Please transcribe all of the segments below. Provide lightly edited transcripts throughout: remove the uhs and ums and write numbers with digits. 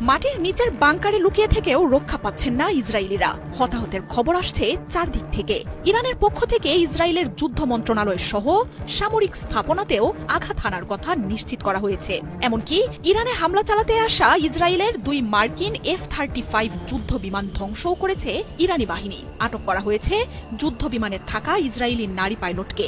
মাটির নিচের বাংকারে লুকিয়ে থেকেও রক্ষা পাচ্ছেন না ইসরায়েলিরা। হতাহতের খবর আসছে চারদিক থেকে। ইরানের পক্ষ থেকে ইসরায়েলের যুদ্ধ মন্ত্রণালয় সহ সামরিক স্থাপনাতেও আঘাত হানার কথা নিশ্চিত করা হয়েছে। এমনকি ইরানে হামলা চালাতে আসা ইসরায়েলের 2 মার্কিন F-35 যুদ্ধ বিমান ধ্বংসও করেছে ইরানি বাহিনী। আটক করা হয়েছে যুদ্ধ বিমানে থাকা ইসরায়েলি নারী পাইলটকে।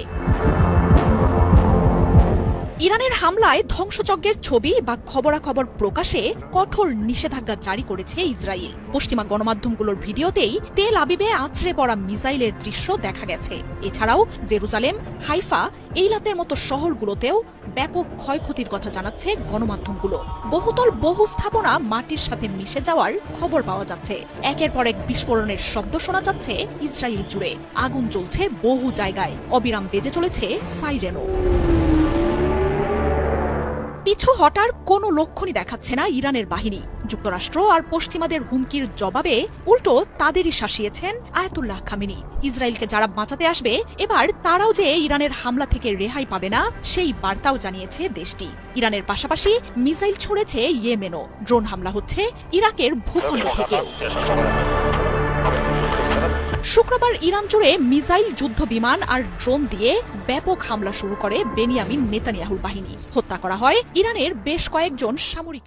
ইরানের হামলায় ধ্বংসযজ্ঞের ছবি বা খবরাখবর প্রকাশে কঠোর নিষেধাজ্ঞা জারি করেছে ইসরায়েল। পশ্চিমা গণমাধ্যমগুলোর ভিডিওতেই তেল আবিবে আছড়ে পড়া মিসাইলের দৃশ্য দেখা গেছে। এছাড়াও জেরুজালেম, হাইফা, এইলাতের মতো শহরগুলোতেও ব্যাপক ক্ষয়ক্ষতির কথা জানাচ্ছে গণমাধ্যমগুলো। বহুতল বহু স্থাপনা মাটির সাথে মিশে যাওয়ার খবর পাওয়া যাচ্ছে। একের পর এক বিস্ফোরণের শব্দ শোনা যাচ্ছে ইসরায়েল জুড়ে। আগুন জ্বলছে বহু জায়গায়, অবিরাম বেজে চলেছে সাইরেনও। পিছু হটার কোনো লক্ষণই দেখাচ্ছে না ইরানের বাহিনী। যুক্তরাষ্ট্র আর পশ্চিমাদের হুমকির জবাবে উল্টো তাদেরই শাসিয়েছেন আয়াতুল্লাহ খামেনি। ইসরায়েলকে যারা বাঁচাতে আসবে এবার তারাও যে ইরানের হামলা থেকে রেহাই পাবে না সেই বার্তাও জানিয়েছে দেশটি। ইরানের পাশাপাশি মিসাইল ছুড়েছে ইয়েমেনও। ড্রোন হামলা হচ্ছে ইরাকের ভূখণ্ড থেকেও। শুক্রবার ইরান জুড়ে মিসাইল, যুদ্ধ বিমান আর ড্রোন দিয়ে ব্যাপক হামলা শুরু করে বেনিয়ামিন নেতানিয়াহুর বাহিনী। হত্যা করা হয় ইরানের বেশ কয়েকজন সামরিক